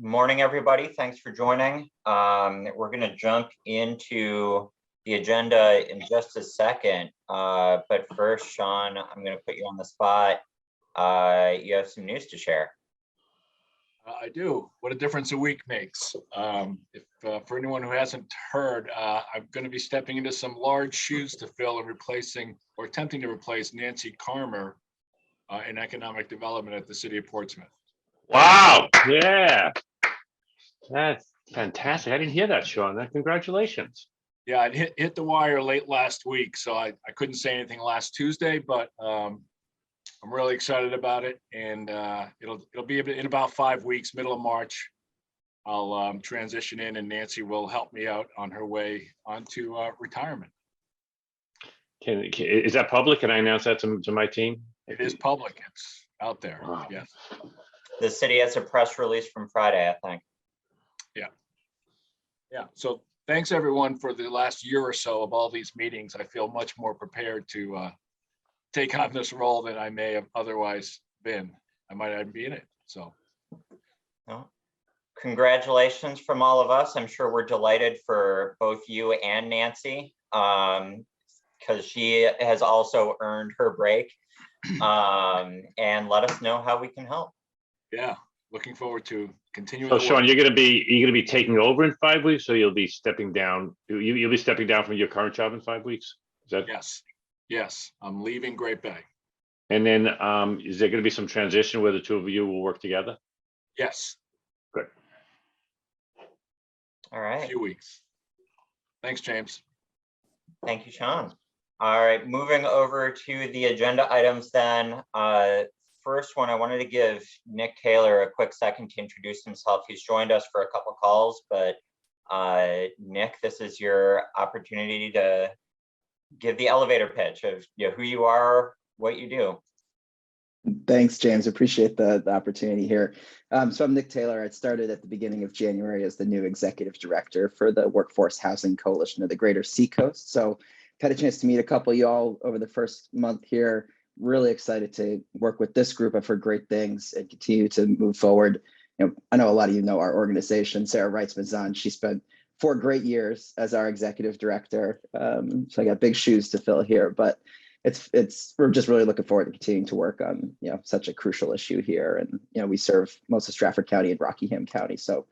Morning, everybody. Thanks for joining. We're going to jump into the agenda in just a second. But first, Sean, I'm going to put you on the spot. You have some news to share. I do. What a difference a week makes. For anyone who hasn't heard, I'm going to be stepping into some large shoes to fill and replacing or attempting to replace Nancy Carmer in economic development at the city of Portsmouth. Wow. Yeah. That's fantastic. I didn't hear that, Sean. Congratulations. Yeah, I hit the wire late last week, so I couldn't say anything last Tuesday, but I'm really excited about it, and it'll be in about 5 weeks, middle of March. I'll transition in, and Nancy will help me out on her way onto retirement. Is that public? Can I announce that to my team? It is public. It's out there. Wow. Yes. The city has a press release from Friday, I think. Yeah. So thanks everyone for the last year or so of all these meetings. I feel much more prepared to take on this role than I may have otherwise been. I might not be in it. So. Well, congratulations from all of us. I'm sure we're delighted for both you and Nancy, because she has also earned her break. And let us know how we can help. Yeah. Looking forward to continuing. So, Sean, you're going to be taking over in 5 weeks, or you'll be stepping down. You'll be stepping down from your current job in 5 weeks. Is that? Yes. I'm leaving Great Bay. And then, is there going to be some transition where the two of you will work together? Yes. Good. All right. A few weeks. Thanks, James. Thank you, Sean. All right, moving over to the agenda items then. First one, I wanted to give Nick Taylor a quick second to introduce himself. He's joined us for a couple calls, but Nick, this is your opportunity to give the elevator pitch of who you are, what you do. Thanks, James. Appreciate the opportunity here. So I'm Nick Taylor. I started at the beginning of January as the new executive director for the Workforce Housing Coalition of the Greater Seacoast. So had a chance to meet a couple of y'all over the first month here. Really excited to work with this group. I've heard great things and continue to move forward. I know a lot of you know our organization. Sarah Reitzman's on. She spent 4 great years as our executive director. So I got big shoes to fill here, but we're just really looking forward to continuing to work on such a crucial issue here. And we serve most of Stratford County and Rockingham County, so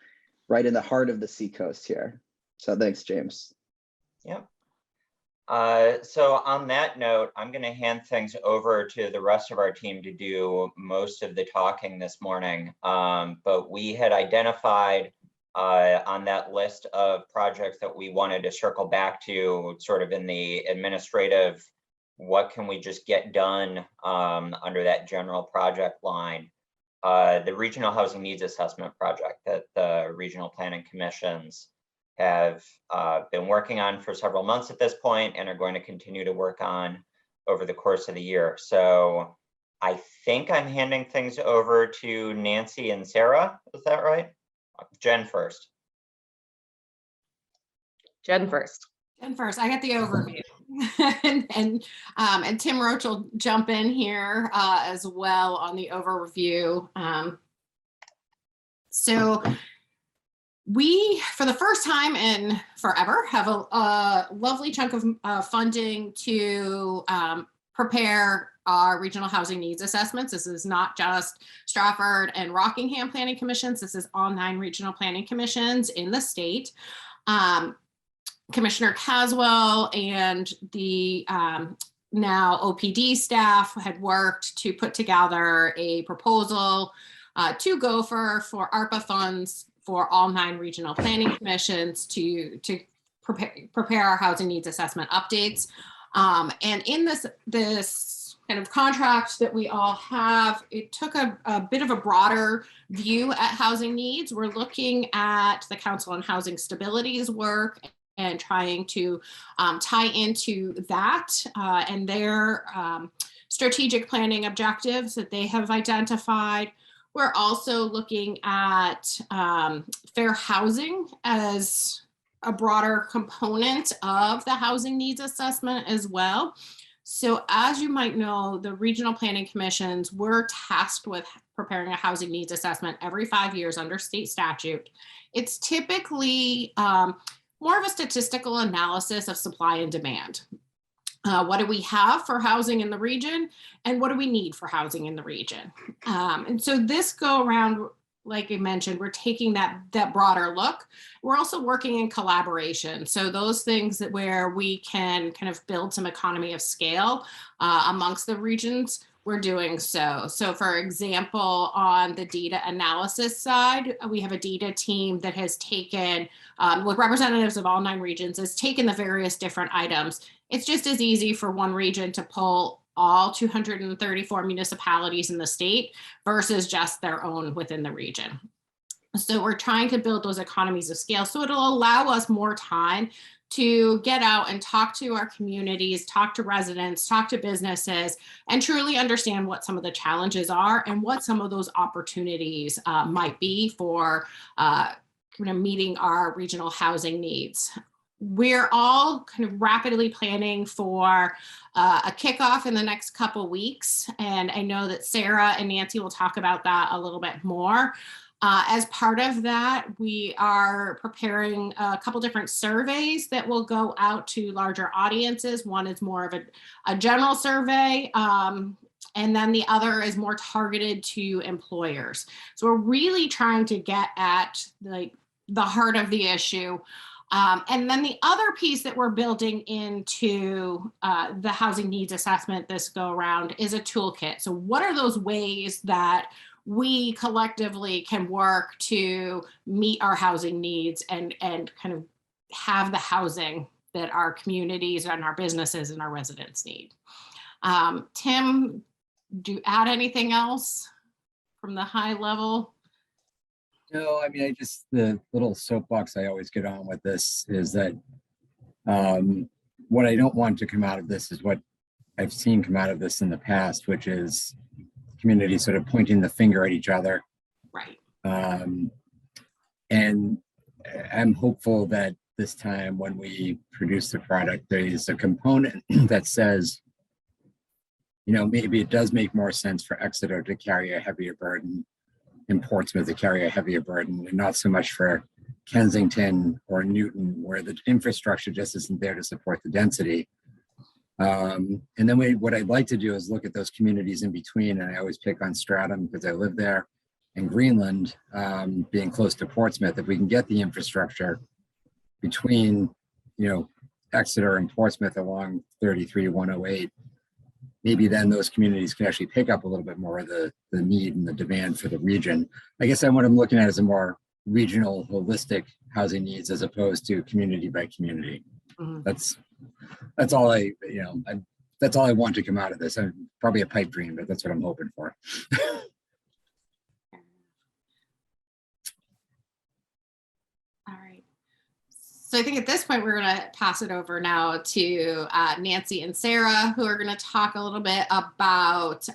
right in the heart of the Seacoast here. So thanks, James. Yeah. So on that note, I'm going to hand things over to the rest of our team to do most of the talking this morning. But we had identified on that list of projects that we wanted to circle back to sort of in the administrative, what can we just get done under that general project line. The Regional Housing Needs Assessment project that the Regional Planning Commissions have been working on for several months at this point and are going to continue to work on over the course of the year. So I think I'm handing things over to Nancy and Sarah. Is that right? Jen first. Jen first. I got the overview. and Tim Roach will jump in here as well on the overview. So we, for the first time in forever, have a lovely chunk of funding to prepare our regional housing needs assessments. This is not just Stratford and Rockingham planning commissions. This is all 9 regional planning commissions in the state. Commissioner Caswell and the now OPD staff had worked to put together a proposal to go for ARPA funds for all 9 regional planning commissions to prepare our housing needs assessment updates. And in this kind of contract that we all have, it took a bit of a broader view at housing needs. We're looking at the Council on Housing Stability's work and trying to tie into that and their strategic planning objectives that they have identified. We're also looking at fair housing as a broader component of the housing needs assessment as well. So as you might know, the regional planning commissions were tasked with preparing a housing needs assessment every 5 years under state statute. It's typically more of a statistical analysis of supply and demand. What do we have for housing in the region, and what do we need for housing in the region? And so this go around, like I mentioned, we're taking that broader look. We're also working in collaboration. So those things that where we can kind of build some economy of scale amongst the regions, we're doing so. So for example, on the data analysis side, we have a data team that has taken, with representatives of all 9 regions, has taken the various different items. It's just as easy for one region to pull all 234 municipalities in the state versus just their own within the region. So we're trying to build those economies of scale. So it'll allow us more time to get out and talk to our communities, talk to residents, talk to businesses, and truly understand what some of the challenges are and what some of those opportunities might be for meeting our regional housing needs. We're all kind of rapidly planning for a kickoff in the next couple weeks. And I know that Sarah and Nancy will talk about that a little bit more. As part of that, we are preparing a couple different surveys that will go out to larger audiences. One is more of a general survey, and then the other is more targeted to employers. So we're really trying to get at the heart of the issue. And then the other piece that we're building into the housing needs assessment this go around is a toolkit. So what are those ways that we collectively can work to meet our housing needs and kind of have the housing that our communities and our businesses and our residents need? Tim, do you add anything else from the high level? No, I mean, the little soapbox I always get on with this is that what I don't want to come out of this is what I've seen come out of this in the past, which is communities sort of pointing the finger at each other. Right. And I'm hopeful that this time when we produce the product, there is a component that says, maybe it does make more sense for Exeter to carry a heavier burden, in Portsmouth to carry a heavier burden, and not so much for Kensington or Newton, where the infrastructure just isn't there to support the density. And then what I'd like to do is look at those communities in between, and I always pick on Stratham because I live there, and Greenland, being close to Portsmouth. If we can get the infrastructure between, Exeter and Portsmouth along 33-108, maybe then those communities can actually pick up a little bit more of the need and the demand for the region. I guess what I'm looking at is a more regional, holistic housing needs as opposed to community by community. Mm-hmm. That's all that's all I want to come out of this. I'm probably a pipe dream, but that's what I'm hoping for. All right. So I think at this point, we're going to pass it over now to Nancy and Sarah, who are going to talk a little bit about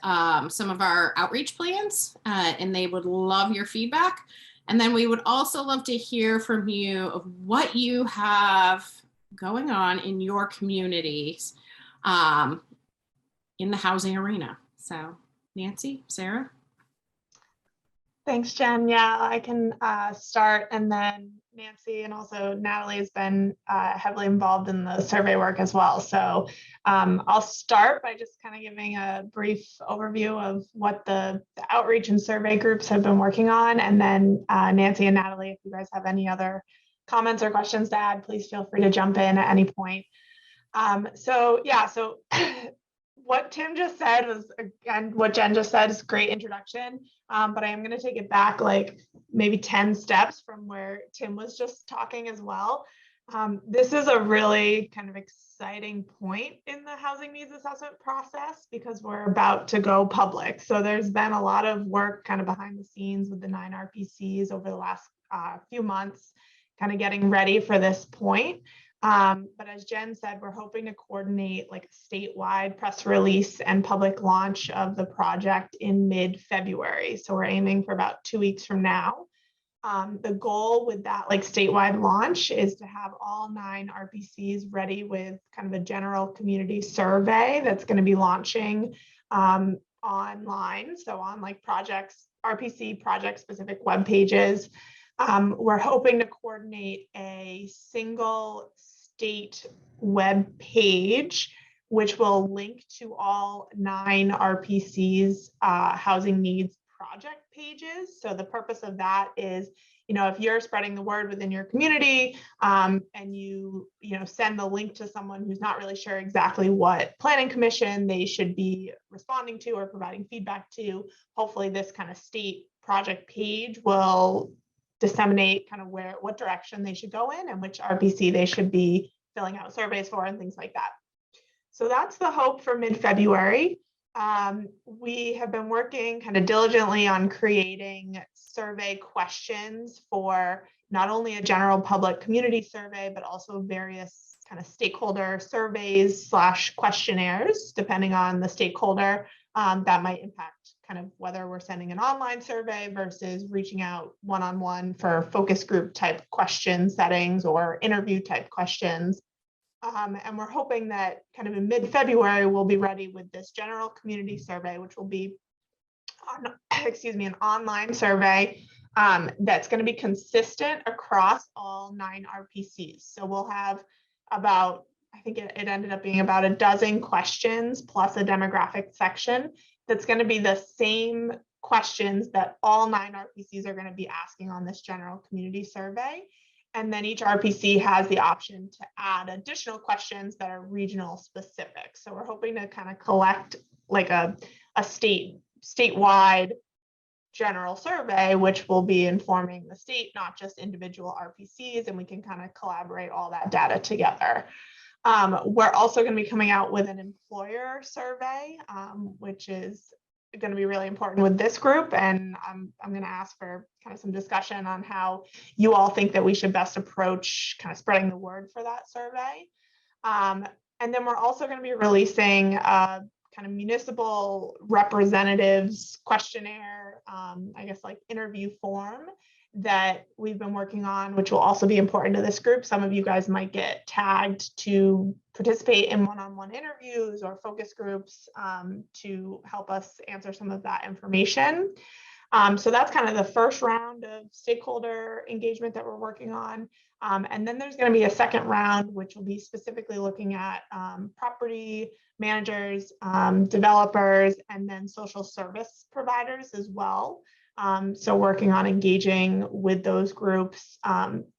some of our outreach plans, and they would love your feedback. And then we would also love to hear from you of what you have going on in your communities in the housing arena. So Nancy, Sarah? Thanks, Jen. Yeah, I can start, and then Nancy and also Natalie has been heavily involved in the survey work as well. So I'll start by just kind of giving a brief overview of what the outreach and survey groups have been working on. And then Nancy and Natalie, if you guys have any other comments or questions to add, please feel free to jump in at any point. So what Tim just said was, again, what Jen just said is a great introduction, but I am going to take it back like maybe 10 steps from where Tim was just talking as well. This is a really kind of exciting point in the housing needs assessment process because we're about to go public. So there's been a lot of work kind of behind the scenes with the 9 RPCs over the last few months, kind of getting ready for this point. But as Jen said, we're hoping to coordinate like a statewide press release and public launch of the project in mid-February. So we're aiming for about 2 weeks from now. The goal with that like statewide launch is to have all 9 RPCs ready with kind of a general community survey that's going to be launching online. So on like projects, RPC project specific web pages. We're hoping to coordinate a single state web page, which will link to all 9 RPCs housing needs project pages. So the purpose of that is, if you're spreading the word within your community and you send the link to someone who's not really sure exactly what planning commission they should be responding to or providing feedback to, hopefully this kind of state project page will disseminate kind of what direction they should go in and which RPC they should be filling out surveys for and things like that. So that's the hope for mid-February. We have been working kind of diligently on creating survey questions for not only a general public community survey, but also various kind of stakeholder surveys / questionnaires, depending on the stakeholder that might impact kind of whether we're sending an online survey versus reaching out one-on-one for focus group type question settings or interview type questions. And we're hoping that kind of in mid-February, we'll be ready with this general community survey, which will be, an online survey that's going to be consistent across all 9 RPCs. So we'll have about, I think it ended up being about a dozen questions plus a demographic section that's going to be the same questions that all 9 RPCs are going to be asking on this general community survey. And then each RPC has the option to add additional questions that are regional specific. So we're hoping to kind of collect like a statewide general survey, which will be informing the state, not just individual RPCs, and we can kind of collaborate all that data together. We're also going to be coming out with an employer survey, which is going to be really important with this group, and I'm going to ask for kind of some discussion on how you all think that we should best approach kind of spreading the word for that survey. And then we're also going to be releasing a kind of municipal representatives questionnaire, I guess like interview form that we've been working on, which will also be important to this group. Some of you guys might get tagged to participate in one-on-one interviews or focus groups to help us answer some of that information. So that's kind of the first round of stakeholder engagement that we're working on. And then there's going to be a second round, which will be specifically looking at property managers, developers, and then social service providers as well. So working on engaging with those groups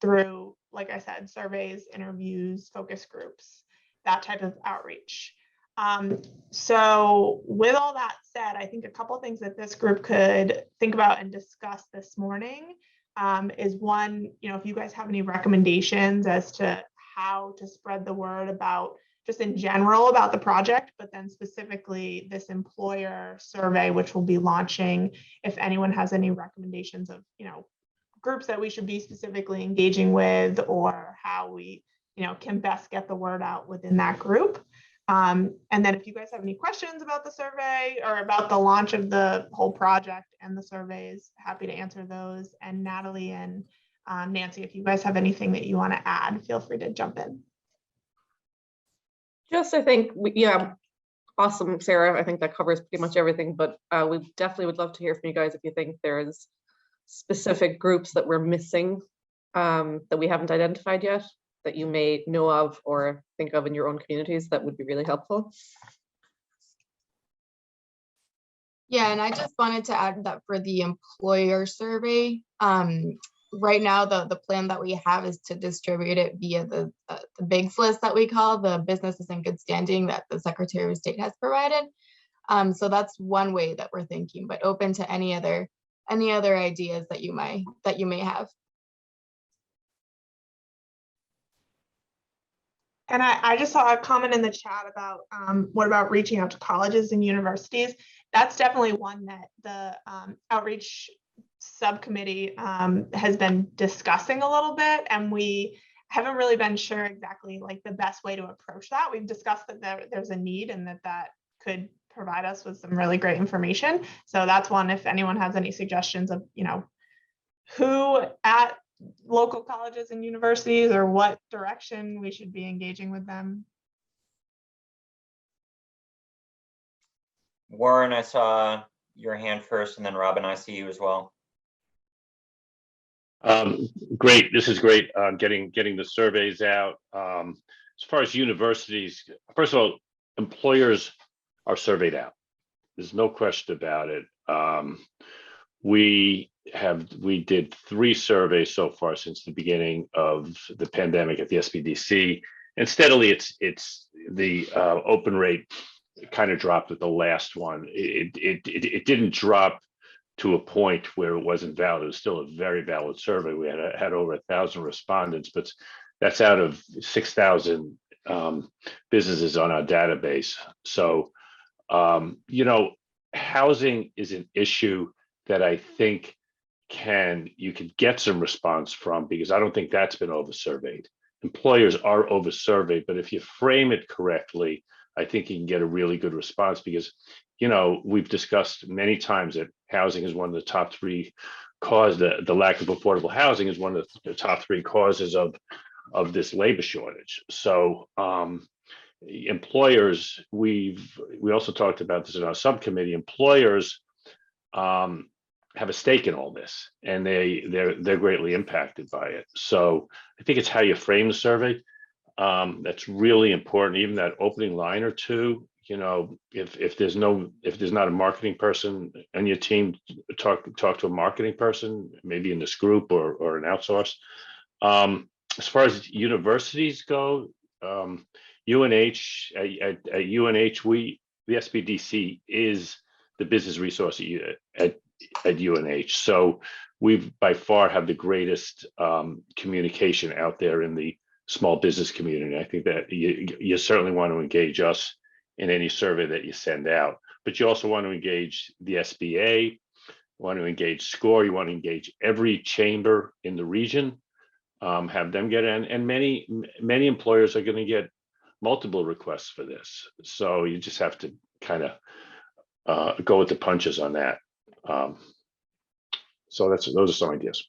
through, like I said, surveys, interviews, focus groups, that type of outreach. So with all that said, I think a couple of things that this group could think about and discuss this morning is one, if you guys have any recommendations as to how to spread the word about just in general about the project, but then specifically this employer survey, which will be launching, if anyone has any recommendations of, groups that we should be specifically engaging with or how we, can best get the word out within that group. And then if you guys have any questions about the survey or about the launch of the whole project and the surveys, happy to answer those. And Natalie and Nancy, if you guys have anything that you want to add, feel free to jump in. Just, I think, awesome, Sarah. I think that covers pretty much everything, but we definitely would love to hear from you guys if you think there's specific groups that we're missing that we haven't identified yet, that you may know of or think of in your own communities. That would be really helpful. Yeah, and I just wanted to add that for the employer survey, right now, the plan that we have is to distribute it via the BIGS list that we call the businesses in good standing that the Secretary of State has provided. So that's one way that we're thinking, but open to any other ideas that you may have. And I just saw a comment in the chat about what about reaching out to colleges and universities? That's definitely one that the outreach subcommittee has been discussing a little bit, and we haven't really been sure exactly like the best way to approach that. We've discussed that there's a need and that could provide us with some really great information. So that's one, if anyone has any suggestions of, who at local colleges and universities or what direction we should be engaging with them? Warren, I saw your hand first, and then Robin, I see you as well. Great. This is great. Getting the surveys out. As far as universities, first of all, employers are surveyed out. There's no question about it. We did 3 surveys so far since the beginning of the pandemic at the SBDC, and steadily it's the open rate kind of dropped with the last one. It didn't drop to a point where it wasn't valid. It was still a very valid survey. We had over 1,000 respondents, but that's out of 6,000 businesses on our database. So, housing is an issue that I think you can get some response from, because I don't think that's been over-surveyed. Employers are over-surveyed, but if you frame it correctly, I think you can get a really good response, because we've discussed many times that housing is one of the top 3 causes. The lack of affordable housing is one of the top 3 causes of this labor shortage. So employers, we also talked about this in our subcommittee. Employers have a stake in all this, and they're greatly impacted by it. So I think it's how you frame the survey that's really important. Even that opening line or two, if there's not a marketing person on your team, talk to a marketing person, maybe in this group or an outsource. As far as universities go, UNH at UNH, the SBDC is the business resource at UNH. So we've by far have the greatest communication out there in the small business community. I think that you certainly want to engage us in any survey that you send out, but you also want to engage the SBA, you want to engage SCORE, you want to engage every chamber in the region, have them get in, and many employers are going to get multiple requests for this. So you just have to kind of go with the punches on that. So those are some ideas.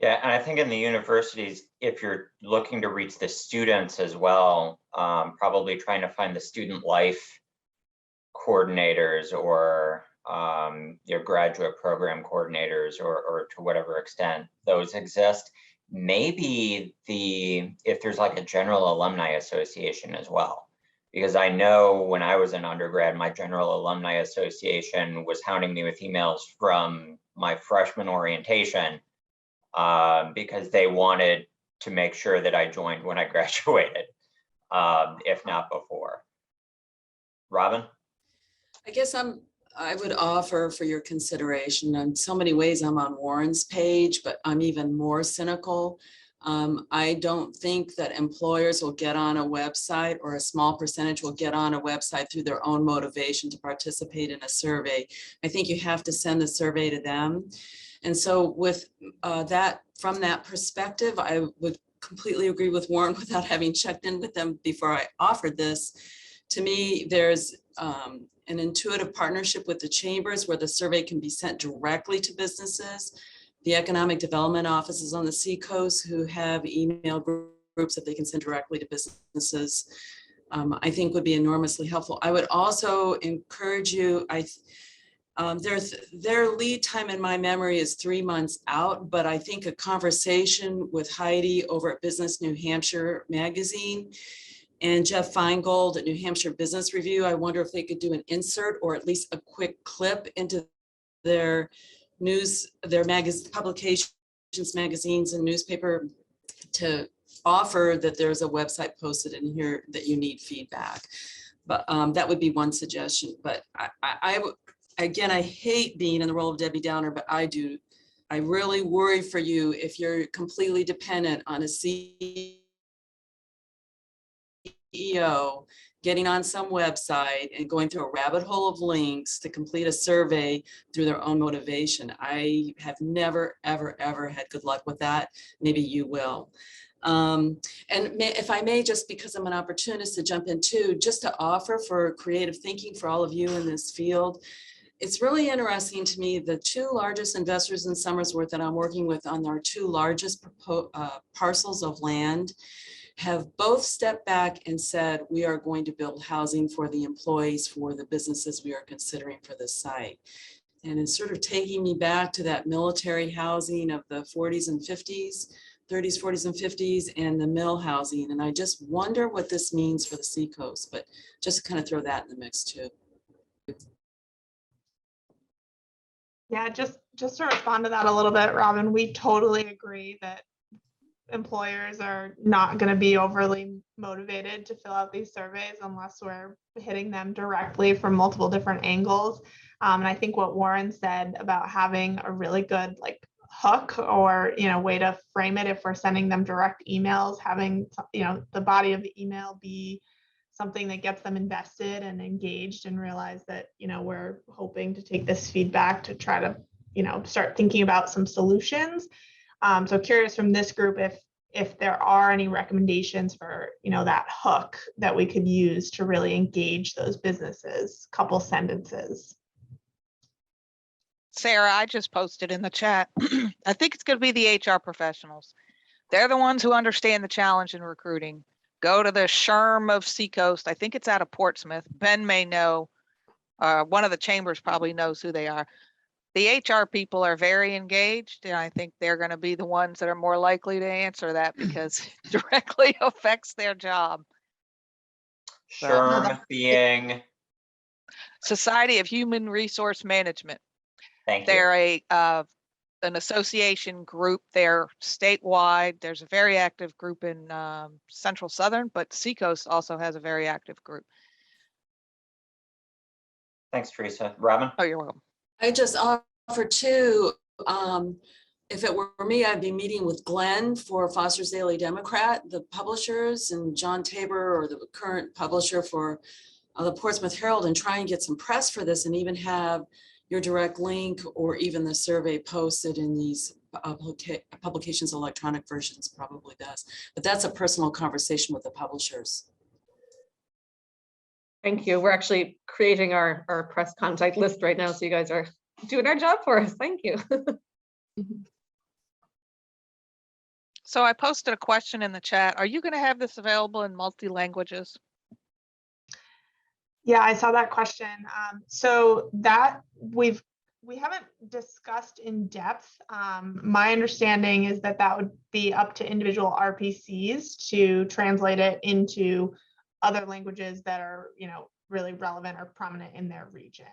Yeah, and I think in the universities, if you're looking to reach the students as well, probably trying to find the student life coordinators or your graduate program coordinators, or to whatever extent those exist. Maybe if there's like a general alumni association as well. Because I know when I was an undergrad, my general alumni association was hounding me with emails from my freshman orientation because they wanted to make sure that I joined when I graduated, if not before. Robin? I guess I would offer for your consideration, in so many ways I'm on Warren's page, but I'm even more cynical. I don't think that employers will get on a website, or a small percentage will get on a website through their own motivation to participate in a survey. I think you have to send the survey to them. And so with from that perspective, I would completely agree with Warren without having checked in with them before I offered this. To me, there's an intuitive partnership with the chambers where the survey can be sent directly to businesses. The economic development offices on the Seacoast who have email groups that they can send directly to businesses, I think would be enormously helpful. I would also encourage you, their lead time in my memory is 3 months out, but I think a conversation with Heidi over at Business New Hampshire magazine and Jeff Feingold at New Hampshire Business Review, I wonder if they could do an insert or at least a quick clip into their publications, magazines, and newspaper to offer that there's a website posted in here that you need feedback. But that would be one suggestion. But again, I hate being in the role of Debbie Downer, but I really worry for you if you're completely dependent on a CEO getting on some website and going through a rabbit hole of links to complete a survey through their own motivation. I have never, ever, ever had good luck with that. Maybe you will. And if I may, just because I'm an opportunist to jump in too, just to offer for creative thinking for all of you in this field, it's really interesting to me, the two largest investors in Somersworth that I'm working with on our two largest parcels of land have both stepped back and said, we are going to build housing for the employees, for the businesses we are considering for this site. And it's sort of taking me back to that military housing of the 40s and 50s, 30s, 40s and 50s, and the mill housing. And I just wonder what this means for the Seacoast, but just to kind of throw that in the mix too. Yeah, just to respond to that a little bit, Robin, we totally agree that employers are not going to be overly motivated to fill out these surveys unless we're hitting them directly from multiple different angles. And I think what Warren said about having a really good hook or way to frame it, if we're sending them direct emails, having the body of the email be something that gets them invested and engaged and realize that we're hoping to take this feedback to try to start thinking about some solutions. So curious from this group if there are any recommendations for that hook that we could use to really engage those businesses. Couple sentences. Sarah, I just posted in the chat. I think it's going to be the HR professionals. They're the ones who understand the challenge in recruiting. Go to the SHRM of Seacoast. I think it's out of Portsmouth. Ben may know. One of the chambers probably knows who they are. The HR people are very engaged, and I think they're going to be the ones that are more likely to answer that because it directly affects their job. SHRM being Society of Human Resource Management. Thank you. They're an association group. They're statewide. There's a very active group in Central Southern, but Seacoast also has a very active group. Thanks, Teresa. Robin? Oh, you're welcome. I just offer too, if it were me, I'd be meeting with Glenn for Foster's Daily Democrat, the publishers, and John Tabor, or the current publisher for the Portsmouth Herald, and try and get some press for this, and even have your direct link or even the survey posted in these publications. Electronic versions probably does, but that's a personal conversation with the publishers. Thank you. We're actually creating our press contact list right now, so you guys are doing our job for us. Thank you. So I posted a question in the chat. Are you going to have this available in multi-languages? Yeah, I saw that question. So that we haven't discussed in depth. My understanding is that would be up to individual RPCs to translate it into other languages that are, really relevant or prominent in their region.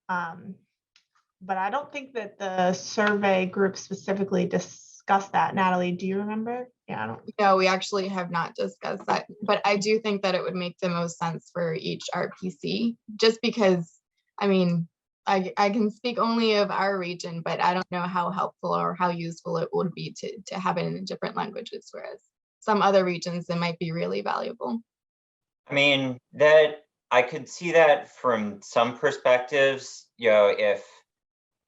But I don't think that the survey group specifically discussed that. Natalie, do you remember? Yeah, I don't. No, we actually have not discussed that, but I do think that it would make the most sense for each RPC, just because, I mean, I can speak only of our region, but I don't know how helpful or how useful it would be to have it in different languages, whereas some other regions, it might be really valuable. I mean, that I could see that from some perspectives, if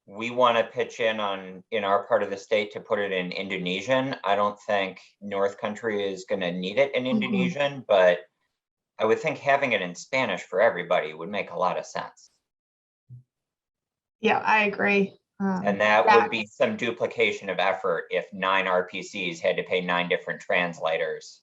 we want to pitch in our part of the state to put it in Indonesian, I don't think North Country is going to need it in Indonesian, but I would think having it in Spanish for everybody would make a lot of sense. Yeah, I agree. And that would be some duplication of effort if 9 RPCs had to pay 9 different translators.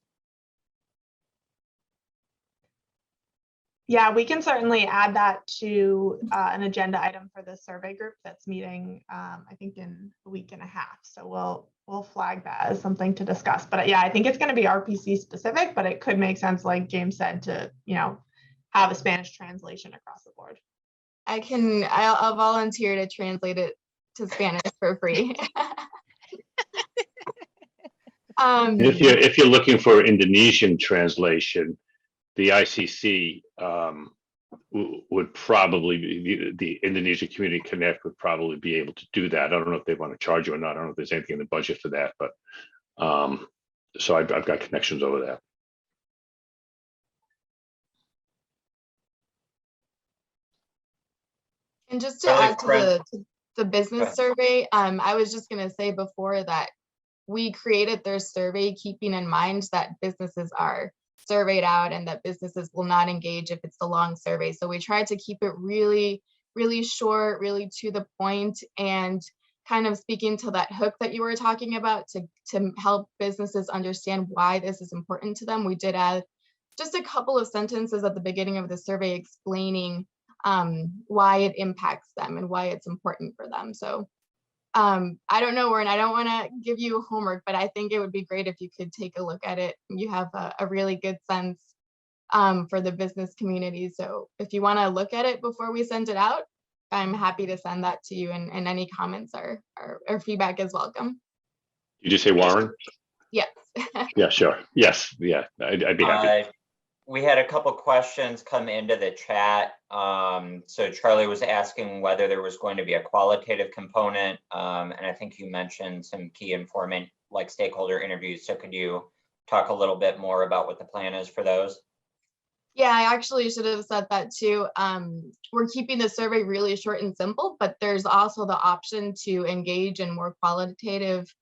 Yeah, we can certainly add that to an agenda item for the survey group that's meeting, I think, in a week and a half. So we'll flag that as something to discuss. But yeah, I think it's going to be RPC specific, but it could make sense, like James said, to have a Spanish translation across the board. I'll volunteer to translate it to Spanish for free. If you're looking for Indonesian translation, the ICC would probably be, the Indonesia Community Connect would probably be able to do that. I don't know if they want to charge you or not. I don't know if there's anything in the budget for that, but so I've got connections over there. And just to add to the business survey, I was just going to say before that we created their survey keeping in mind that businesses are surveyed out and that businesses will not engage if it's a long survey. So we tried to keep it really, really short, really to the point, and kind of speaking to that hook that you were talking about to help businesses understand why this is important to them. We did add just a couple of sentences at the beginning of the survey explaining why it impacts them and why it's important for them. So I don't know, Warren, I don't want to give you homework, but I think it would be great if you could take a look at it. You have a really good sense for the business community. So if you want to look at it before we send it out, I'm happy to send that to you, and any comments or feedback is welcome. Did you say Warren? Yes. Yeah, sure. Yes, yeah, I'd be happy. We had a couple questions come into the chat. So Charlie was asking whether there was going to be a qualitative component, and I think you mentioned some key informant like stakeholder interviews. So could you talk a little bit more about what the plan is for those? Yeah, I actually should have said that too. We're keeping the survey really short and simple, but there's also the option to engage in more qualitative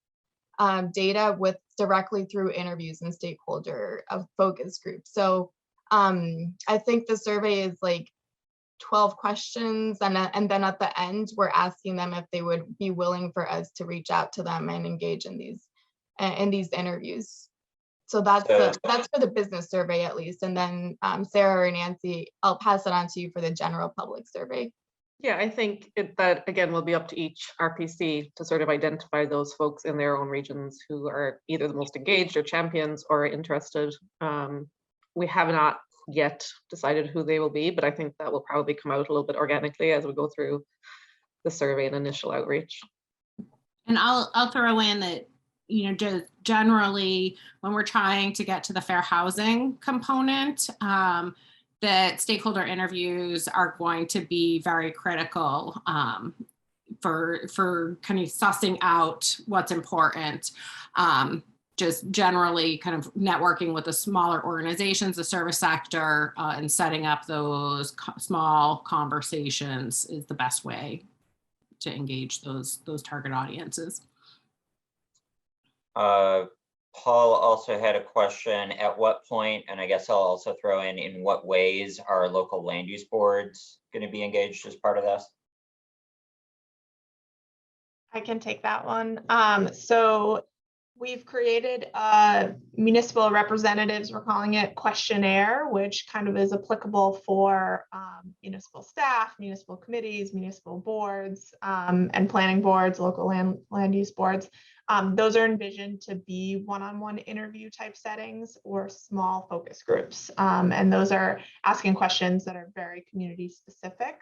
data with directly through interviews and stakeholder focus groups. So I think the survey is like 12 questions, and then at the end we're asking them if they would be willing for us to reach out to them and engage in these interviews. So that's for the business survey at least, and then Sarah or Nancy, I'll pass it on to you for the general public survey. Yeah, I think that again will be up to each RPC to sort of identify those folks in their own regions who are either the most engaged or champions or interested. We have not yet decided who they will be, but I think that will probably come out a little bit organically as we go through the survey and initial outreach. And I'll throw in that, you know, just generally when we're trying to get to the fair housing component, that stakeholder interviews are going to be very critical for kind of sussing out what's important. Just generally kind of networking with the smaller organizations, the service sector, and setting up those small conversations is the best way to engage those target audiences. Paul also had a question, at what point, and I guess I'll also throw in what ways are local land use boards going to be engaged as part of this? I can take that one. So we've created a municipal representatives, we're calling it questionnaire, which kind of is applicable for municipal staff, municipal committees, municipal boards, and planning boards, local land use boards. Those are envisioned to be one-on-one interview type settings or small focus groups. And those are asking questions that are very community specific.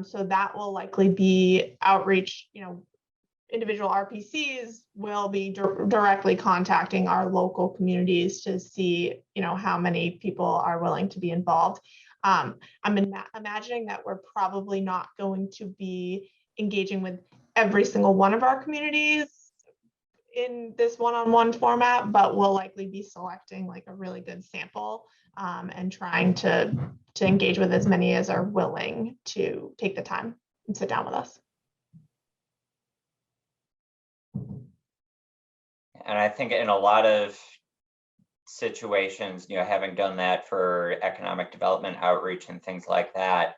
So that will likely be outreach, individual RPCs will be directly contacting our local communities to see, how many people are willing to be involved. I'm imagining that we're probably not going to be engaging with every single one of our communities in this one-on-one format, but we'll likely be selecting like a really good sample and trying to engage with as many as are willing to take the time and sit down with us. And I think in a lot of situations, having done that for economic development outreach and things like that,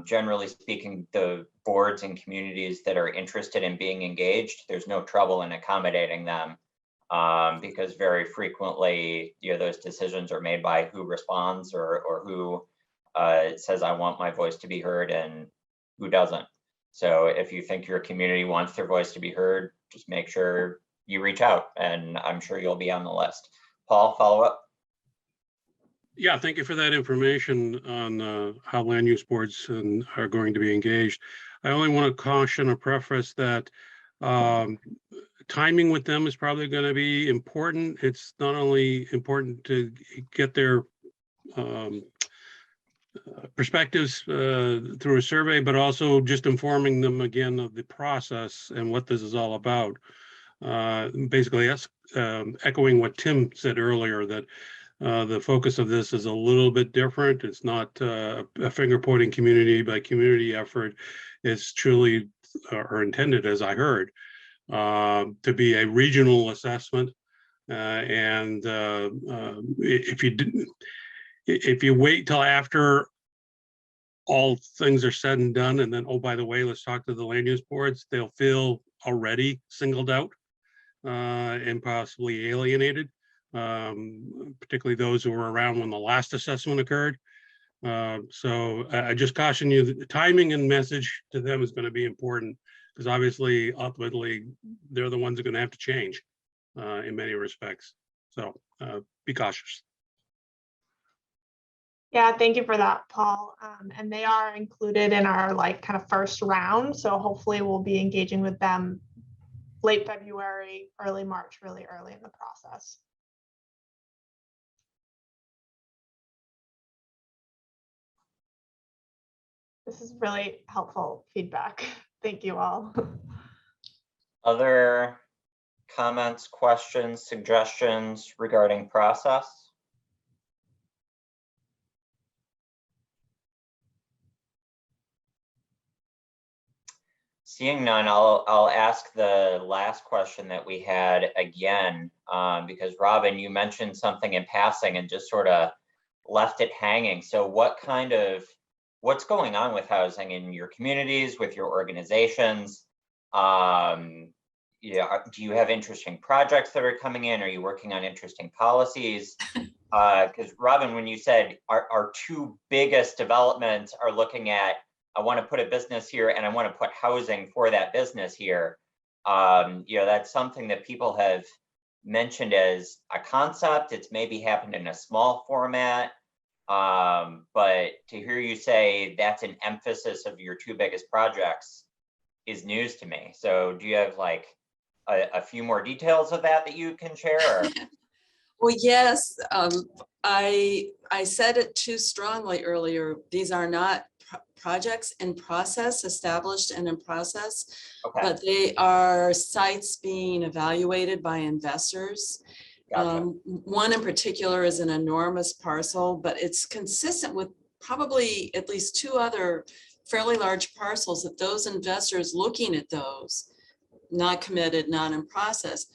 generally speaking, the boards and communities that are interested in being engaged, there's no trouble in accommodating them because very frequently, those decisions are made by who responds or who says, I want my voice to be heard and who doesn't. So if you think your community wants their voice to be heard, just make sure you reach out and I'm sure you'll be on the list. Paul, follow up? Yeah, thank you for that information on how land use boards are going to be engaged. I only want to caution or preface that timing with them is probably going to be important. It's not only important to get their perspectives through a survey, but also just informing them again of the process and what this is all about. Basically, echoing what Tim said earlier, that the focus of this is a little bit different. It's not a finger pointing community by community effort. It's truly or intended, as I heard, to be a regional assessment. And if you wait till after all things are said and done, and then, oh, by the way, let's talk to the land use boards, they'll feel already singled out and possibly alienated, particularly those who were around when the last assessment occurred. So I just caution you that the timing and message to them is going to be important, because obviously, ultimately, they're the ones that are going to have to change in many respects. So be cautious. Yeah, thank you for that, Paul. And they are included in our kind of first round. So hopefully we'll be engaging with them late February, early March, really early in the process. This is really helpful feedback. Thank you all. Other comments, questions, suggestions regarding process? Seeing none, I'll ask the last question that we had again, because Robin, you mentioned something in passing and just sort of left it hanging. So what's going on with housing in your communities, with your organizations? Yeah, do you have interesting projects that are coming in? Are you working on interesting policies? Because Robin, when you said our two biggest developments are looking at, I want to put a business here and I want to put housing for that business here. That's something that people have mentioned as a concept. It's maybe happened in a small format. But to hear you say that's an emphasis of your two biggest projects is news to me. So do you have a few more details of that you can share? Well, yes, I said it too strongly earlier. These are not projects in process, established and in process, Okay. but they are sites being evaluated by investors. Gotcha. One in particular is an enormous parcel, but it's consistent with probably at least two other fairly large parcels that those investors looking at those, not committed, not in process.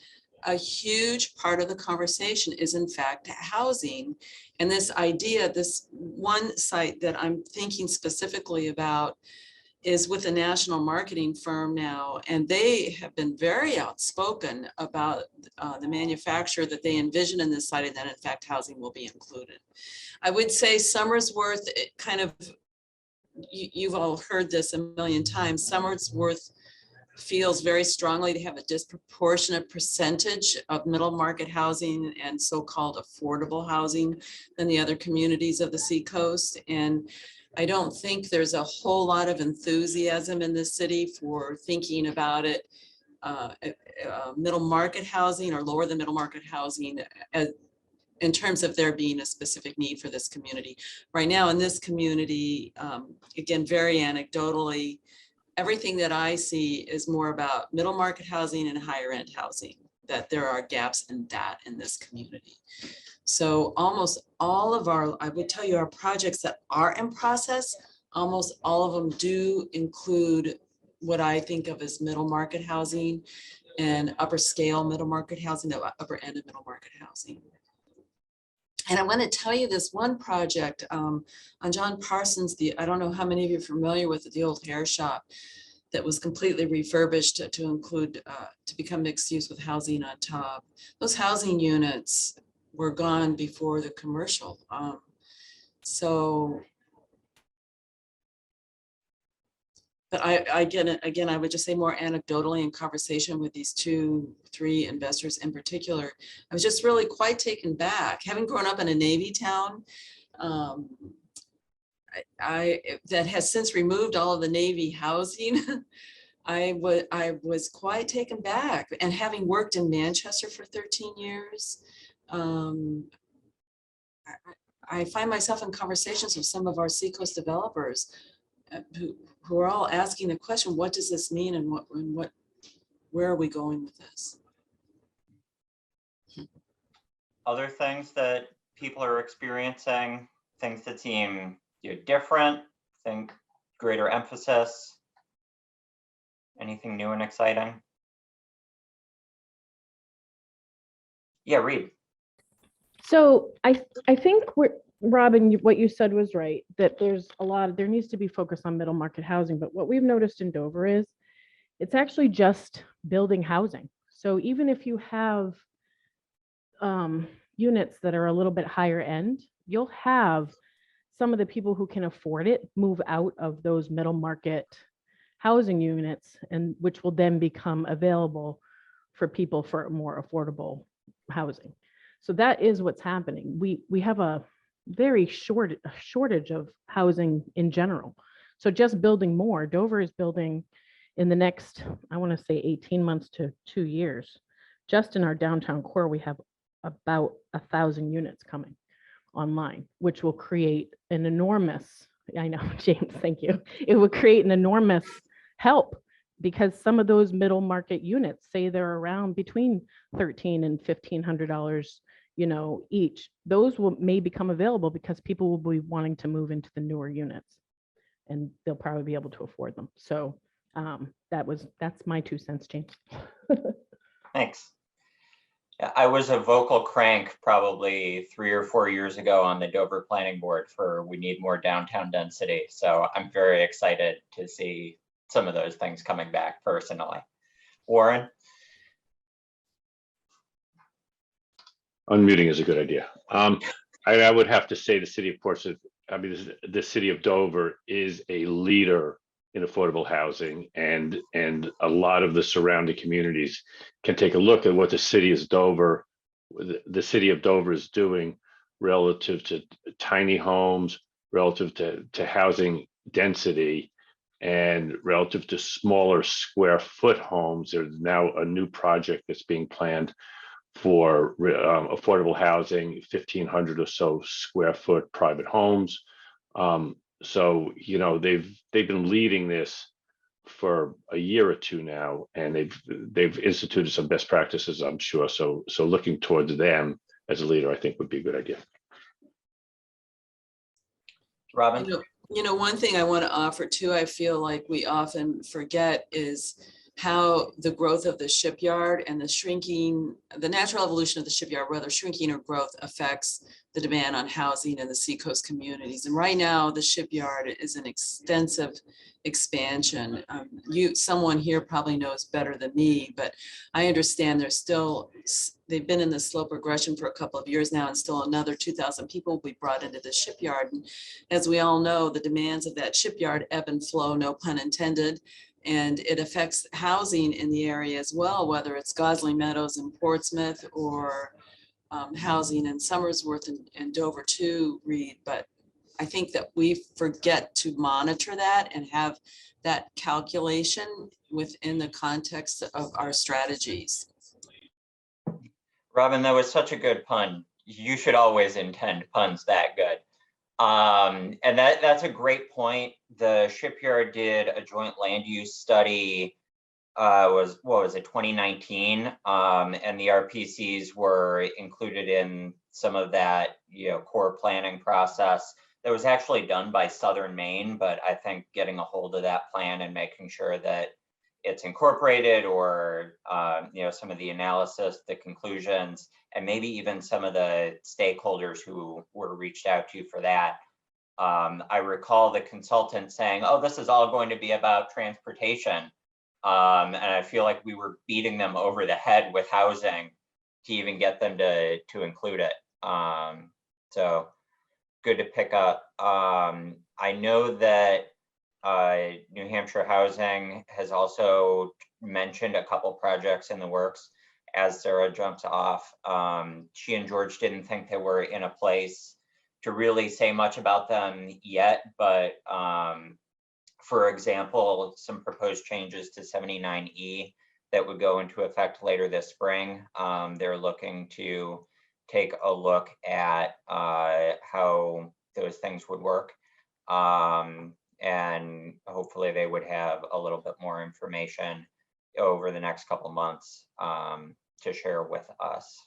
A huge part of the conversation is in fact housing. And this idea, this one site that I'm thinking specifically about is with a national marketing firm now, and they have been very outspoken about the manufacturer that they envision in this site, and that in fact housing will be included. I would say Somersworth, it kind of, you've all heard this a million times, Somersworth feels very strongly they have a disproportionate percentage of middle market housing and so-called affordable housing than the other communities of the Seacoast. And I don't think there's a whole lot of enthusiasm in this city for thinking about it, middle market housing or lower than middle market housing in terms of there being a specific need for this community. Right now in this community, again, very anecdotally, everything that I see is more about middle market housing and higher end housing, that there are gaps in that in this community. So almost all of our, I would tell you, our projects that are in process, almost all of them do include what I think of as middle market housing and upper scale middle market housing, the upper end of middle market housing. And I want to tell you this one project on John Parsons, I don't know how many of you are familiar with it, the old hair shop that was completely refurbished to include, to become mixed use with housing on top. Those housing units were gone before the commercial. But again, I would just say more anecdotally in conversation with these 2-3 investors in particular, I was just really quite taken back. Having grown up in a Navy town that has since removed all of the Navy housing, I was quite taken back. And having worked in Manchester for 13 years, I find myself in conversations with some of our Seacoast developers who are all asking the question, what does this mean and where are we going with this? Other things that people are experiencing, things that seem different, think greater emphasis, anything new and exciting? Yeah, Reed. So I think Robin, what you said was right, that there needs to be focus on middle market housing. But what we've noticed in Dover is it's actually just building housing. So even if you have units that are a little bit higher end, you'll have some of the people who can afford it move out of those middle market housing units, and which will then become available for people for more affordable housing. So that is what's happening. We have a very shortage of housing in general. So just building more, Dover is building in the next, I want to say 18 months to 2 years. Just in our downtown core, we have about 1,000 units coming online, which will create an enormous, I know, James, thank you. It will create an enormous help, because some of those middle market units, say they're around between $1,300 and $1,500, each. Those may become available because people will be wanting to move into the newer units, and they'll probably be able to afford them. So that's my 2 cents, James. Thanks. I was a vocal crank probably 3 or 4 years ago on the Dover Planning Board for we need more downtown density. So I'm very excited to see some of those things coming back personally. Warren? Unmuting is a good idea. I would have to say the city of Portsmouth, the city of Dover is a leader in affordable housing, and a lot of the surrounding communities can take a look at what the city of Dover is doing relative to tiny homes, relative to housing density, and relative to smaller square foot homes. There's now a new project that's being planned for affordable housing, 1,500 or so square foot private homes. So they've been leading this for a year or two now, and they've instituted some best practices, I'm sure. So looking towards them as a leader, I think, would be a good idea. Robin? One thing I want to offer too, I feel like we often forget, is how the growth of the shipyard and the natural evolution of the shipyard, whether shrinking or growth, affects the demand on housing in the Seacoast communities. And right now, the shipyard is an extensive expansion. Someone here probably knows better than me, but I understand they've been in the slow progression for a couple of years now, and still another 2,000 people will be brought into the shipyard. And as we all know, the demands of that shipyard ebb and flow, no pun intended. And it affects housing in the area as well, whether it's Gosling Meadows in Portsmouth or housing in Somersworth and Dover too, Reed. But I think that we forget to monitor that and have that calculation within the context of our strategies. Robin, that was such a good pun. You should always intend puns that good. And that's a great point. The shipyard did a joint land use study, what was it, 2019, and the RPCs were included in some of that, core planning process that was actually done by Southern Maine. But I think getting a hold of that plan and making sure that it's incorporated, or some of the analysis, the conclusions, and maybe even some of the stakeholders who were reached out to for that. I recall the consultant saying, "Oh, this is all going to be about transportation," and I feel like we were beating them over the head with housing to even get them to include it. So good to pick up. I know that New Hampshire Housing has also mentioned a couple projects in the works. As Sarah jumps off, she and George didn't think they were in a place to really say much about them yet, but for example, some proposed changes to 79E that would go into effect later this spring. They're looking to take a look at how those things would work. And hopefully they would have a little bit more information over the next couple of months to share with us.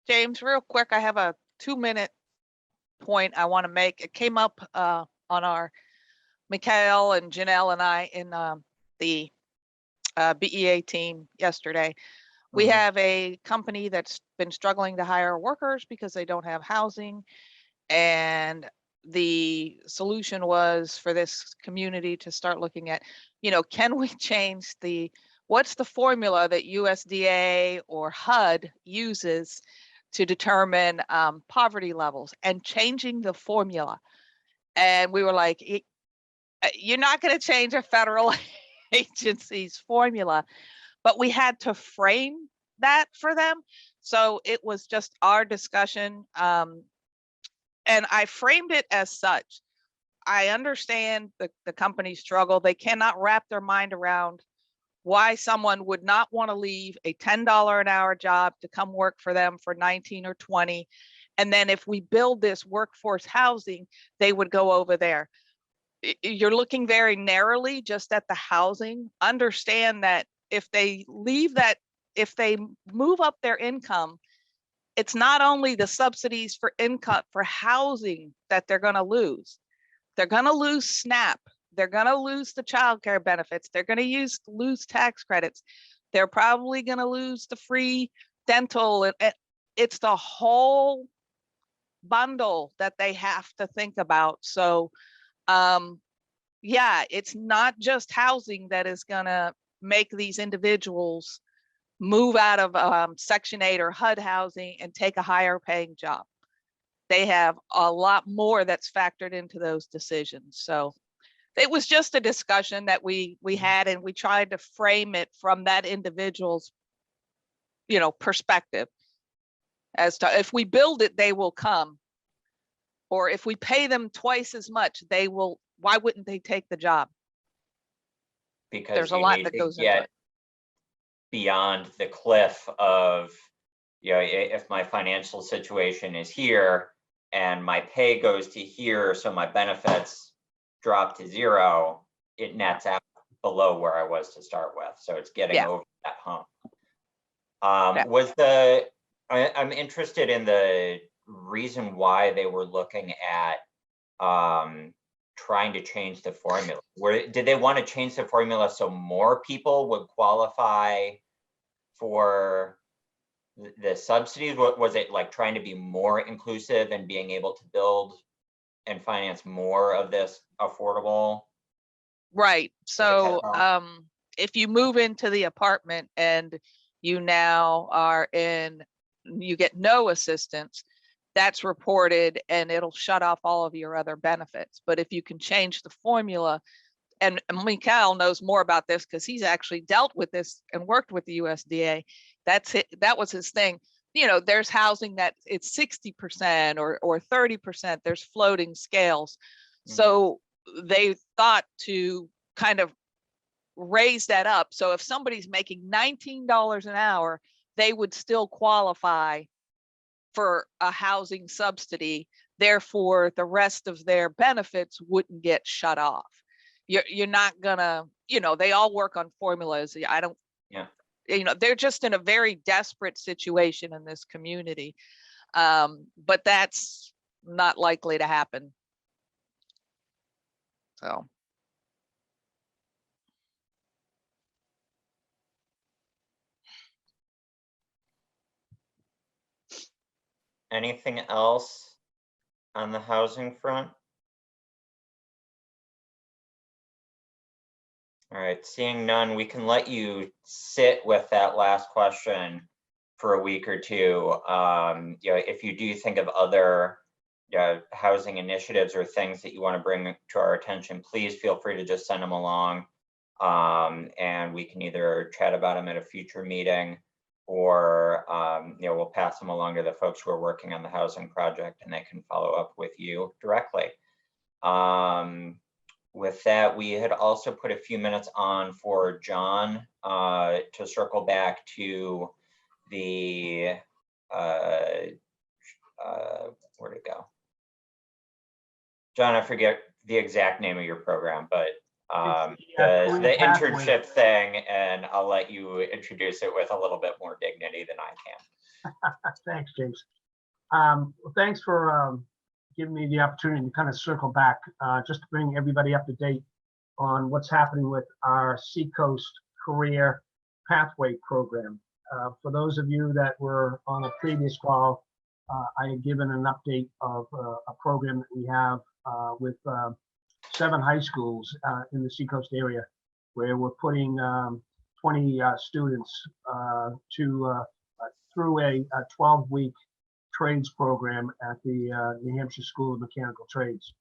James, real quick, I have a 2-minute point I want to make. It came up on our Mikhail and Janelle and I in the BEA team yesterday. We have a company that's been struggling to hire workers because they don't have housing. And the solution was for this community to start looking at, can we change what's the formula that USDA or HUD uses to determine poverty levels, and changing the formula. And we were like, you're not going to change a federal agency's formula, but we had to frame that for them. So it was just our discussion. And I framed it as such. I understand the company struggle. They cannot wrap their mind around why someone would not want to leave a $10 an hour job to come work for them for 19 or 20. And then if we build this workforce housing, they would go over there. You're looking very narrowly just at the housing. Understand that if they leave that, if they move up their income, it's not only the subsidies for income for housing that they're going to lose. They're going to lose SNAP. They're going to lose the child care benefits. They're going to lose tax credits. They're probably going to lose the free dental. It's the whole bundle that they have to think about. So, yeah, it's not just housing that is going to make these individuals move out of Section 8 or HUD housing and take a higher paying job. They have a lot more that's factored into those decisions. So it was just a discussion that we had, and we tried to frame it from that individual's, perspective as to if we build it, they will come. Or if we pay them twice as much, they will. Why wouldn't they take the job? Because there's a lot that goes into it. Beyond the cliff of, if my financial situation is here and my pay goes to here, so my benefits drop to zero, it nets out below where I was to start with. So it's getting over that hump. I'm interested in the reason why they were looking at trying to change the formula. Did they want to change the formula so more people would qualify for the subsidies? Was it like trying to be more inclusive and being able to build and finance more of this affordable? Right. So if you move into the apartment and you now you get no assistance, that's reported and it'll shut off all of your other benefits. But if you can change the formula, and Mikhail knows more about this because he's actually dealt with this and worked with the USDA. That was his thing. There's housing that it's 60% or 30%. There's floating scales. Mm-hmm. So they thought to kind of raise that up. So if somebody's making $19 an hour, they would still qualify for a housing subsidy. Therefore, the rest of their benefits wouldn't get shut off. You're not gonna, they all work on formulas. They're just in a very desperate situation in this community. But that's not likely to happen. So. Anything else on the housing front? All right, seeing none, we can let you sit with that last question for a week or two. If you do think of other housing initiatives or things that you want to bring to our attention, please feel free to just send them along. And we can either chat about them at a future meeting, or we'll pass them along to the folks who are working on the housing project and they can follow up with you directly. With that, we had also put a few minutes on for John to circle back to the, where'd it go? John, I forget the exact name of your program, but the internship thing, and I'll let you introduce it with a little bit more dignity than I can. Thanks, James. Well, thanks for giving me the opportunity to kind of circle back, just to bring everybody up to date on what's happening with our Seacoast Career Pathway Program. For those of you that were on a previous call, I had given an update of a program that we have with 7 high schools in the Seacoast area, where we're putting 20 students through a 12-week trades program at the New Hampshire School of Mechanical Trades.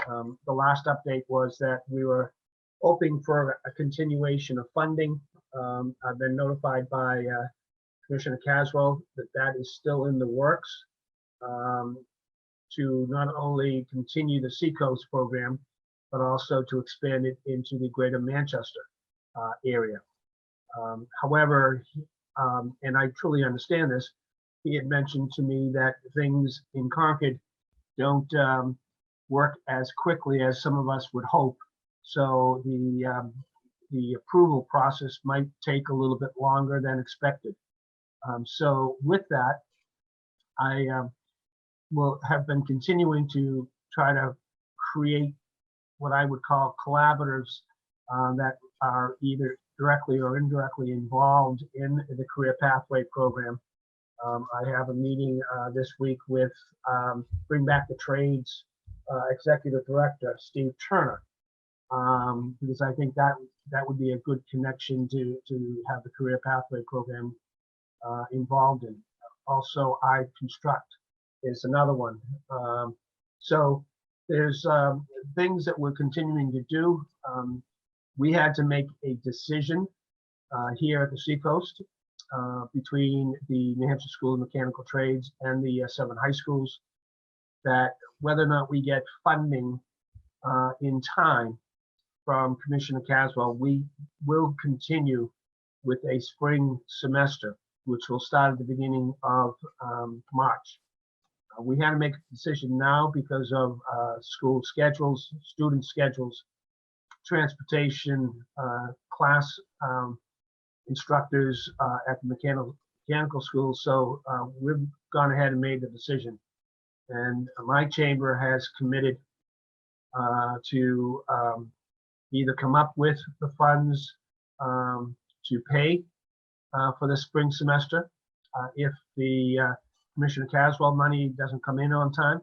The last update was that we were hoping for a continuation of funding. I've been notified by Commissioner Caswell that that is still in the works to not only continue the Seacoast program, but also to expand it into the greater Manchester area. However, and I truly understand this, he had mentioned to me that things in Concord don't work as quickly as some of us would hope. So the approval process might take a little bit longer than expected. So with that, I will have been continuing to try to create what I would call collaboratives that are either directly or indirectly involved in the Career Pathway program. I have a meeting this week with Bring Back the Trades Executive Director, Steve Turner, because I think that would be a good connection to have the Career Pathway program involved in. Also, I Construct is another one. So there's things that we're continuing to do. We had to make a decision here at the Seacoast between the New Hampshire School of Mechanical Trades and the 7 high schools, that whether or not we get funding in time from Commissioner Caswell, we will continue with a spring semester, which will start at the beginning of March. We had to make a decision now because of school schedules, student schedules, transportation, class instructors at the mechanical school. So we've gone ahead and made the decision. And my chamber has committed to either come up with the funds to pay for the spring semester if the Commissioner Caswell money doesn't come in on time.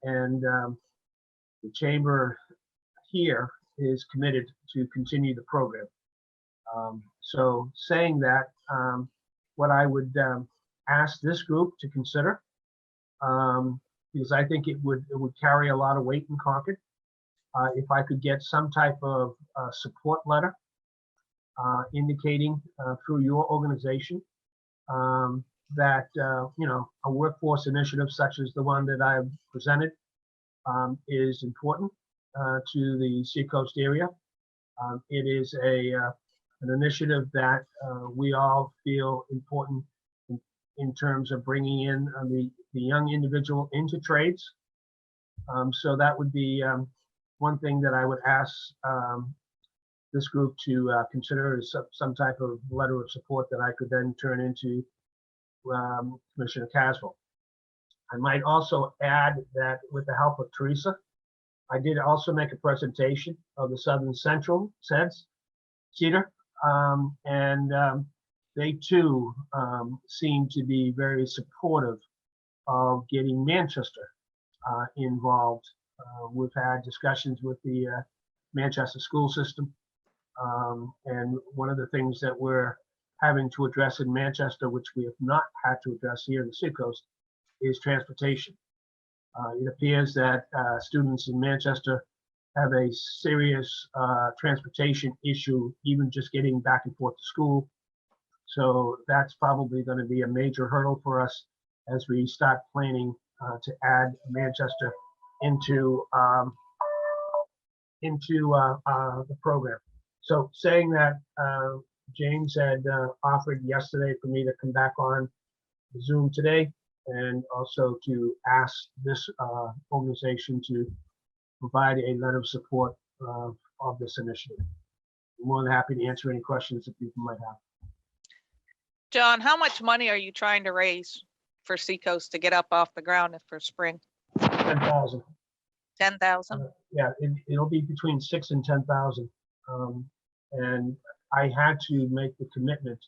And the chamber here is committed to continue the program. So saying that, what I would ask this group to consider, because I think it would carry a lot of weight in Concord, if I could get some type of support letter indicating through your organization that you know, a workforce initiative such as the one that I've presented is important to the Seacoast area. It is an initiative that we all feel important in terms of bringing in the young individual into trades. So that would be one thing that I would ask this group to consider, is some type of letter of support that I could then turn into Commissioner Caswell. I might also add that with the help of Teresa, I did also make a presentation of the Southern Central Cedar, and they too seem to be very supportive of getting Manchester involved. We've had discussions with the Manchester school system, and one of the things that we're having to address in Manchester, which we have not had to address here in the Seacoast, is transportation. It appears that students in Manchester have a serious transportation issue, even just getting back and forth to school. So that's probably going to be a major hurdle for us as we start planning to add Manchester into the program. So saying that, James had offered yesterday for me to come back on Zoom today, and also to ask this organization to provide a letter of support of this initiative. I'm more than happy to answer any questions that people might have. John, how much money are you trying to raise for Seacoast to get up off the ground for spring? 10,000. 10,000? Yeah, it'll be between 6 and 10,000. And I had to make the commitment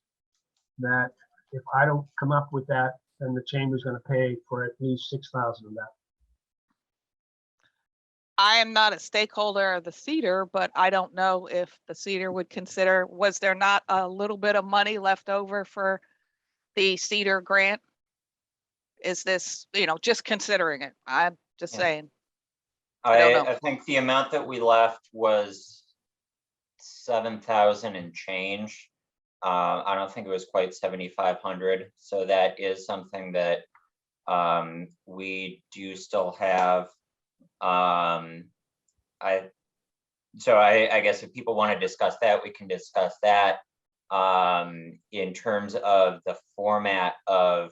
that if I don't come up with that, then the chamber's going to pay for at least 6,000 of that. I am not a stakeholder of the Cedar, but I don't know if the Cedar would consider, was there not a little bit of money left over for the Cedar grant? Is this, just considering it? I'm just Yeah. saying. I don't know. I think the amount that we left was 7,000 and change. I don't think it was quite 7,500. So that is something that we do still have. I guess if people want to discuss that, we can discuss that. In terms of the format of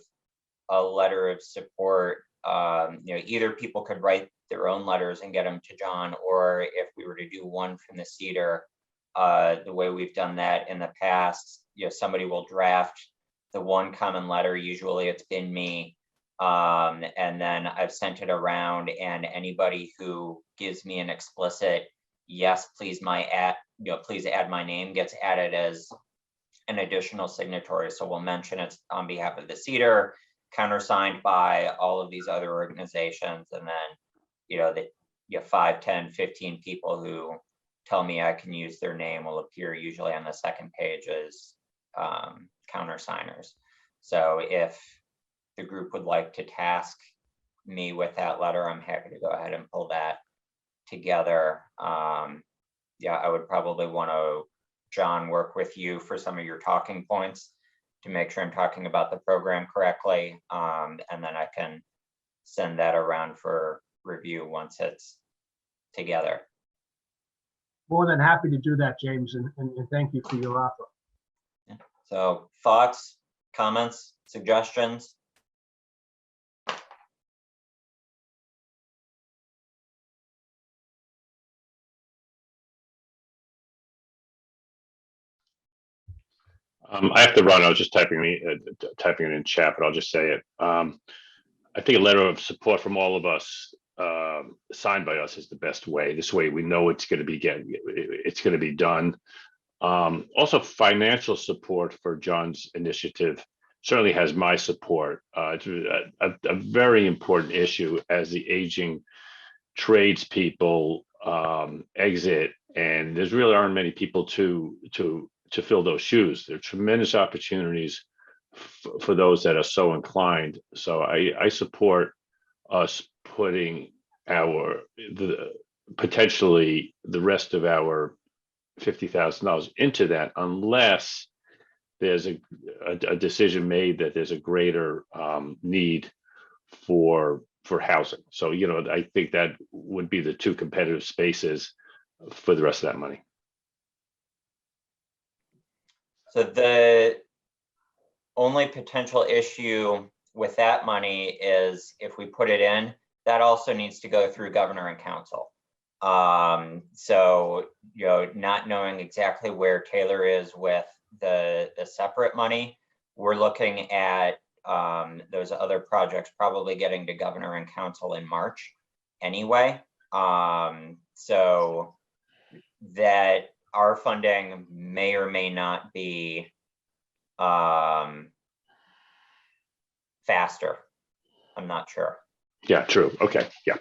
a letter of support, either people could write their own letters and get them to John, or if we were to do one from the Cedar, the way we've done that in the past, somebody will draft the one common letter. Usually it's been me. And then I've sent it around, and anybody who gives me an explicit yes, please please add my name, gets added as an additional signatory. So we'll mention it's on behalf of the Cedar, countersigned by all of these other organizations, and then the 5, 10, 15 people who tell me I can use their name will appear usually on the second page as countersigners. So if the group would like to task me with that letter, I'm happy to go ahead and pull that together. I would probably want to, John, work with you for some of your talking points to make sure I'm talking about the program correctly. And then I can send that around for review once it's together. More than happy to do that, James, and thank you for your offer. So thoughts, comments, suggestions? I have to run. I was just typing it in chat, but I'll just say it. I think a letter of support from all of us, signed by us, is the best way. This way, we know it's going to be done. Also, financial support for John's initiative certainly has my support. It's a very important issue as the aging tradespeople exit, and there's really aren't many people to fill those shoes. There are tremendous opportunities for those that are so inclined. So I support us putting potentially the rest of our $50,000 into that, unless there's a decision made that there's a greater need for housing. So I think that would be the two competitive spaces for the rest of that money. So the only potential issue with that money is if we put it in, that also needs to go through governor and council. So, not knowing exactly where Taylor is with the separate money, we're looking at those other projects probably getting to governor and council in March anyway. So that our funding may or may not be faster. I'm not sure. Yeah, true. Okay. Yeah.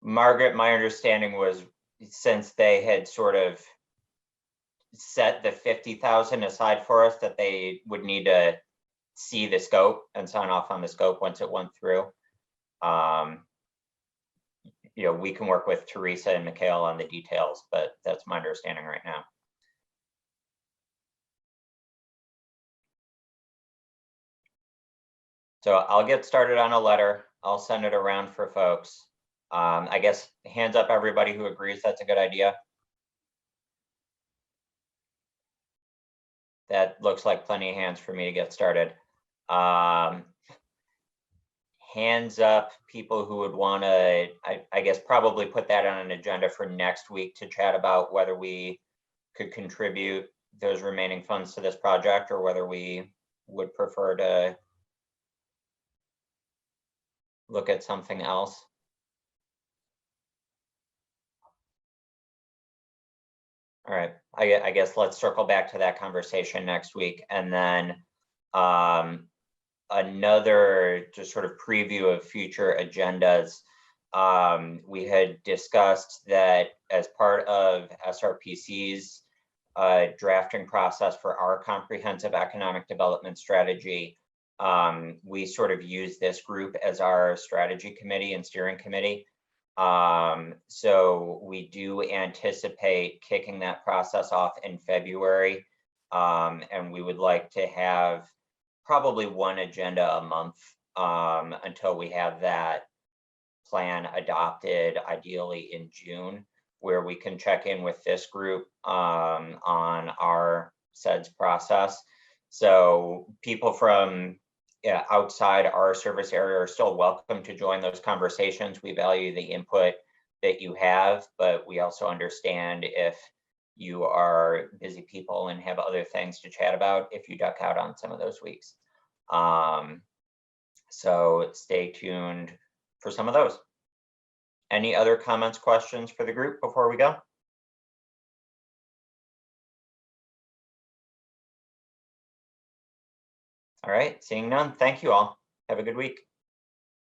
Margaret, my understanding was, since they had sort of set the 50,000 aside for us, that they would need to see the scope and sign off on the scope once it went through. We can work with Teresa and Mikhail on the details, but that's my understanding right now. So I'll get started on a letter. I'll send it around for folks. I guess hands up everybody who agrees that's a good idea. That looks like plenty of hands for me to get started. Hands up people who would want to, I guess, probably put that on an agenda for next week to chat about whether we could contribute those remaining funds to this project, or whether we would prefer to look at something else. All right, I guess let's circle back to that conversation next week. And then another just sort of preview of future agendas. We had discussed that as part of SRPC's drafting process for our comprehensive economic development strategy, we sort of use this group as our strategy committee and steering committee. So we do anticipate kicking that process off in February. And we would like to have probably one agenda a month until we have that plan adopted, ideally in June, where we can check in with this group on our SEDS process. So people from outside our service area are still welcome to join those conversations. We value the input that you have, but we also understand if you are busy people and have other things to chat about, if you duck out on some of those weeks. So stay tuned for some of those. Any other comments, questions for the group before we go? All right, seeing none, thank you all. Have a good week.